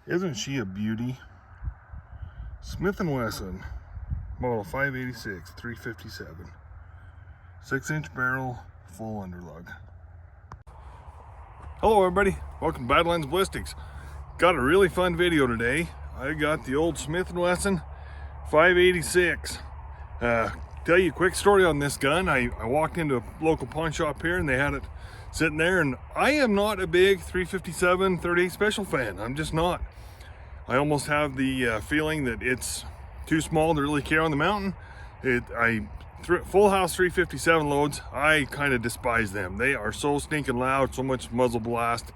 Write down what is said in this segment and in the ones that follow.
Isn't she a beauty? Smith & Wesson, model 586, 357. 6-inch barrel, full underlug. Hello everybody, welcome to Badlands Ballistics. Got a really fun video today. I got the old Smith & Wesson 586. Tell you a quick story on this gun. I walked into a local pawn shop here and they had it sitting there, and I am not a big 357 38 special fan. I'm just not. I almost have the feeling that it's too small to really carry on the mountain. Full house 357 loads, I kind of despise them. They are so stinking loud, so much muzzle blast.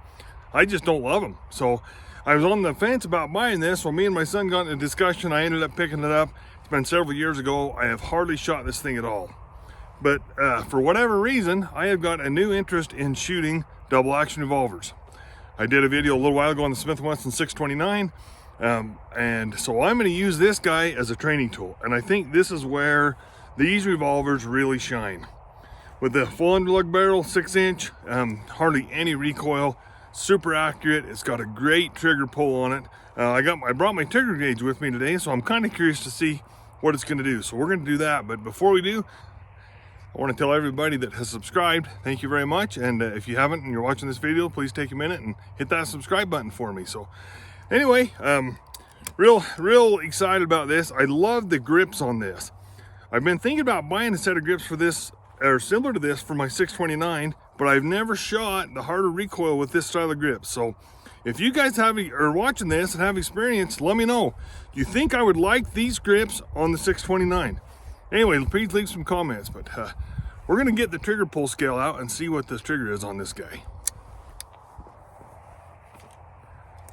I just don't love them. So I was on the fence about buying this. When me and my son got in a discussion, I ended up picking it up. It's been several years ago. I have hardly shot this thing at all. But for whatever reason, I have got a new interest in shooting double action revolvers. I did a video a little while ago on the Smith & Wesson 629. And so I'm going to use this guy as a training tool. And I think this is where these revolvers really shine. With the full underlug barrel, 6-inch, hardly any recoil, super accurate. It's got a great trigger pull on it. I brought my trigger gauge with me today, so I'm kind of curious to see what it's going to do. So we're going to do that. But before we do, I want to tell everybody that has subscribed, thank you very much. And if you haven't and you're watching this video, please take a minute and hit that subscribe button for me. So anyway, real excited about this. I love the grips on this. I've been thinking about buying a set of grips for this, or similar to this, for my 629, but I've never shot the harder recoil with this style of grips. So if you guys are watching this and have experience, let me know. Do you think I would like these grips on the 629? Anyway, please leave some comments. But we're gonna get the trigger pull scale out and see what this trigger is on this guy.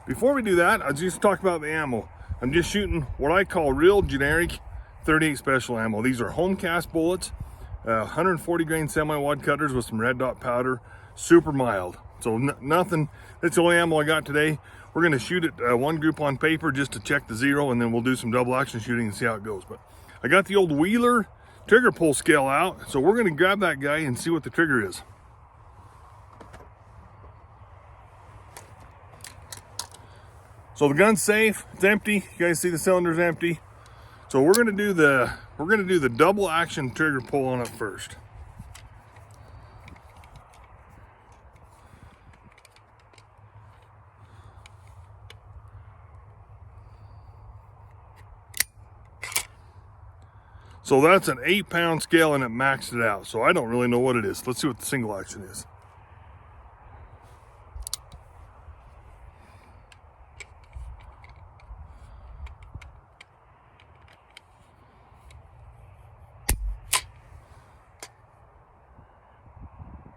Before we do that, I'll just talk about the ammo. I'm just shooting what I call real generic 38 special ammo. These are home cast bullets, 140 grain semi-wad cutters with some red dot powder, super mild. So nothing, that's the only ammo I got today. We're gonna shoot it one group on paper just to check the zero, and then we'll do some double action shooting and see how it goes. But I got the old Wheeler trigger pull scale out, so we're gonna grab that guy and see what the trigger is. So the gun's safe, it's empty. You guys see the cylinder's empty. So we're gonna do the double action trigger pull on it first. So that's an 8-pound scale and it maxed it out. So I don't really know what it is. Let's see what the single action is.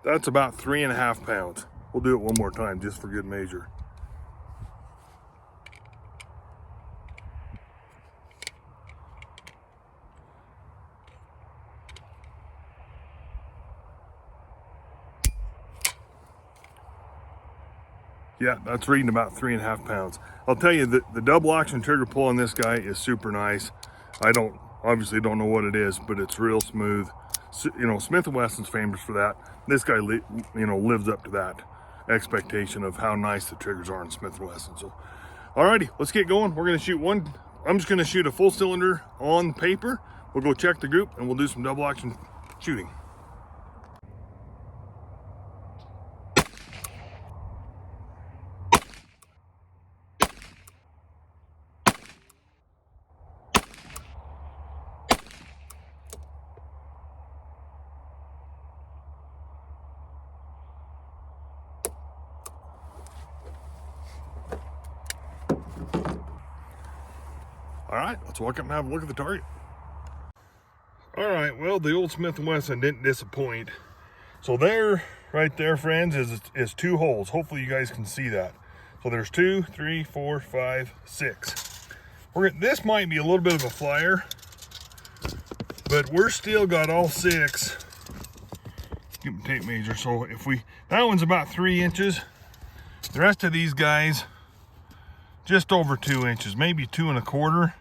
That's about 3.5 pounds. We'll do it one more time just for good measure. Yeah, that's reading about 3.5 pounds. I'll tell you that the double action trigger pull on this guy is super nice. I obviously don't know what it is, but it's real smooth. You know, Smith & Wesson's famous for that. This guy, lives up to that expectation of how nice the triggers are in Smith & Wesson. So, alrighty, let's get going. We're gonna shoot one. I'm just gonna shoot a full cylinder on paper. We'll go check the group and we'll do some double action shooting. All right, let's walk up and have a look at the target. All right, well, the old Smith & Wesson didn't disappoint. So there, right there, friends, is 2 holes. Hopefully you guys can see that. So there's 2, 3, 4, 5, 6. This might be a little bit of a flyer, but we're still got all 6. Get my tape measure. So that one's about 3 inches. The rest of these guys, just over 2 inches, maybe 2 1/4.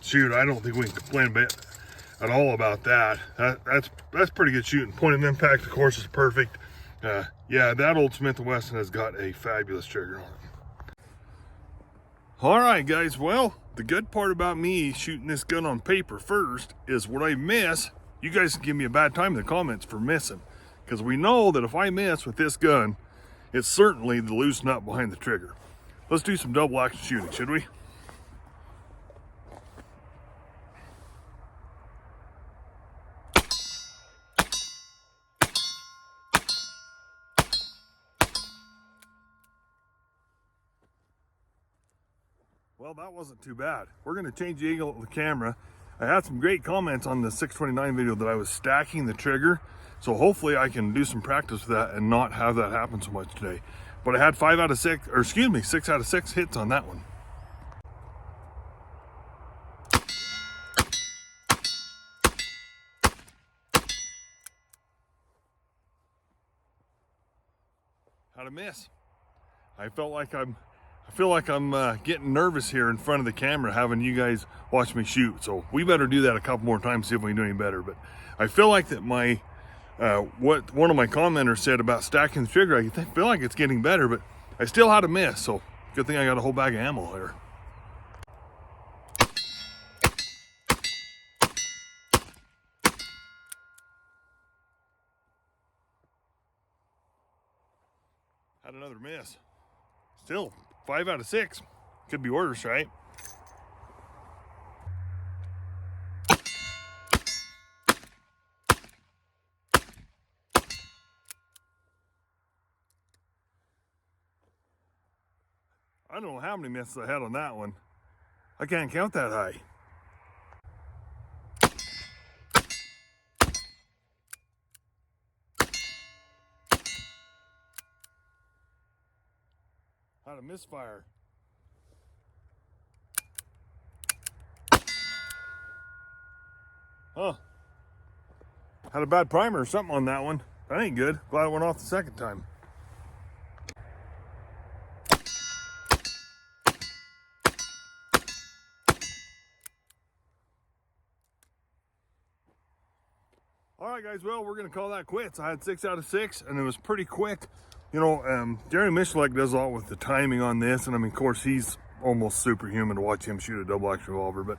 Shoot, I don't think we can complain a bit at all about that. That's pretty good shooting. Point of impact, of course, is perfect. Yeah, that old Smith & Wesson has got a fabulous trigger on it. All right, guys, well, the good part about me shooting this gun on paper first is when I miss, you guys can give me a bad time in the comments for missing, because we know that if I miss with this gun, it's certainly the loose nut behind the trigger. Let's do some double action shooting, should we? Well, that wasn't too bad. We're going to change the angle of the camera. I had some great comments on the 629 video that I was stacking the trigger, so hopefully I can do some practice with that and not have that happen so much today. But I had 6 out of 6 hits on that one. How'd I miss? I feel like I'm getting nervous here in front of the camera having you guys watch me shoot. So we better do that a couple more times, see if we can do any better. But I feel like that my, what one of my commenters said about stacking the trigger, I feel like it's getting better, but I still had a miss. So good thing I got a whole bag of ammo here. Had another miss. Still 5 out of 6. Could be worse, right? I don't know how many misses I had on that one. I can't count that high. Had a misfire. Huh. Had a bad primer or something on that one. That ain't good. Glad it went off the second time. All right, guys, well, we're gonna call that quits. I had 6 out of 6 and it was pretty quick. You know, Jerry Michalek does a lot with the timing on this, and I mean, of course, he's almost superhuman to watch him shoot a double action revolver. But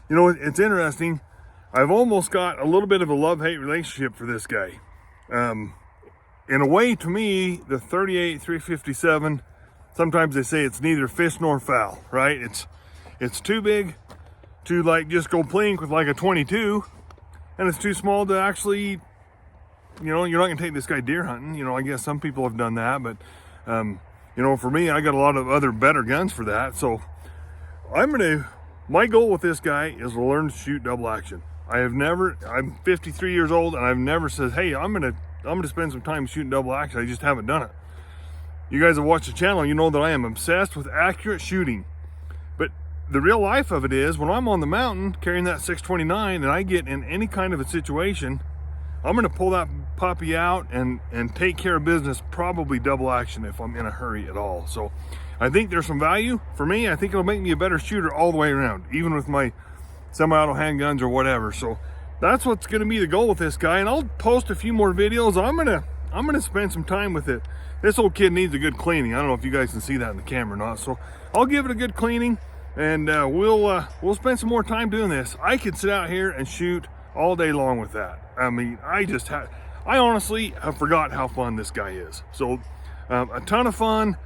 you know, it's interesting. I've almost got a little bit of a love-hate relationship for this guy. In a way, to me, the 38 357. Sometimes they say it's neither fish nor fowl, right? It's too big to like just go plink with like a 22, and it's too small to actually. You know, you're not gonna take this guy deer hunting. You know, I guess some people have done that, but you know, for me, I got a lot of other better guns for that. So my goal with this guy is to learn to shoot double action. I'm 53 years old and I've never said, hey, I'm gonna spend some time shooting double action. I just haven't done it. You guys have watched the channel, you know that I am obsessed with accurate shooting. But the real life of it is when I'm on the mountain carrying that 629 and I get in any kind of a situation, I'm gonna pull that puppy out and take care of business, probably double action if I'm in a hurry at all. So I think there's some value for me. I think it'll make me a better shooter all the way around, even with my semi-auto handguns or whatever. So that's what's gonna be the goal with this guy. And I'll post a few more videos. I'm gonna spend some time with it. This old kid needs a good cleaning. I don't know if you guys can see that in the camera or not. So I'll give it a good cleaning, and we'll spend some more time doing this. I could sit out here and shoot all day long with that. I mean, I honestly have forgot how fun this guy is. So a ton of fun,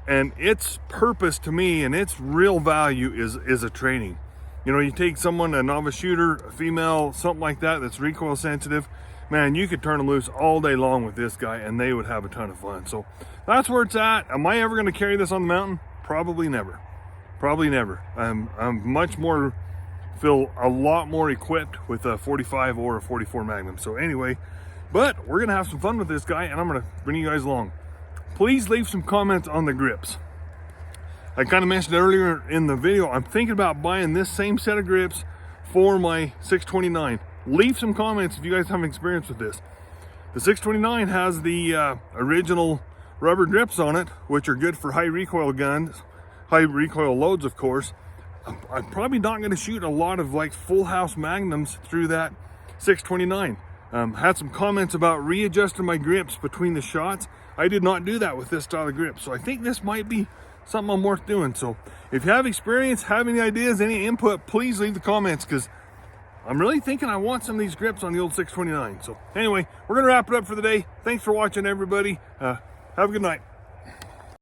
and its purpose to me and its real value is a training. You know, you take someone, a novice shooter, a female, something like that, that's recoil sensitive, man, you could turn them loose all day long with this guy and they would have a ton of fun. So that's where it's at. Am I ever going to carry this on the mountain? Probably never. Probably never. I'm feel a lot more equipped with a 45 or a 44 Magnum. So anyway, but we're gonna have some fun with this guy, and I'm gonna bring you guys along. Please leave some comments on the grips. I kind of mentioned earlier in the video, I'm thinking about buying this same set of grips for my 629. Leave some comments if you guys have experience with this. The 629 has the original rubber grips on it, which are good for high recoil guns, high recoil loads, of course. I'm probably not going to shoot a lot of like full house magnums through that 629. Had some comments about readjusting my grips between the shots. I did not do that with this style of grip. So I think this might be something I'm worth doing. So if you have experience, have any ideas, any input, please leave the comments, because I'm really thinking I want some of these grips on the old 629. So anyway, we're going to wrap it up for the day. Thanks for watching, everybody. Have a good night.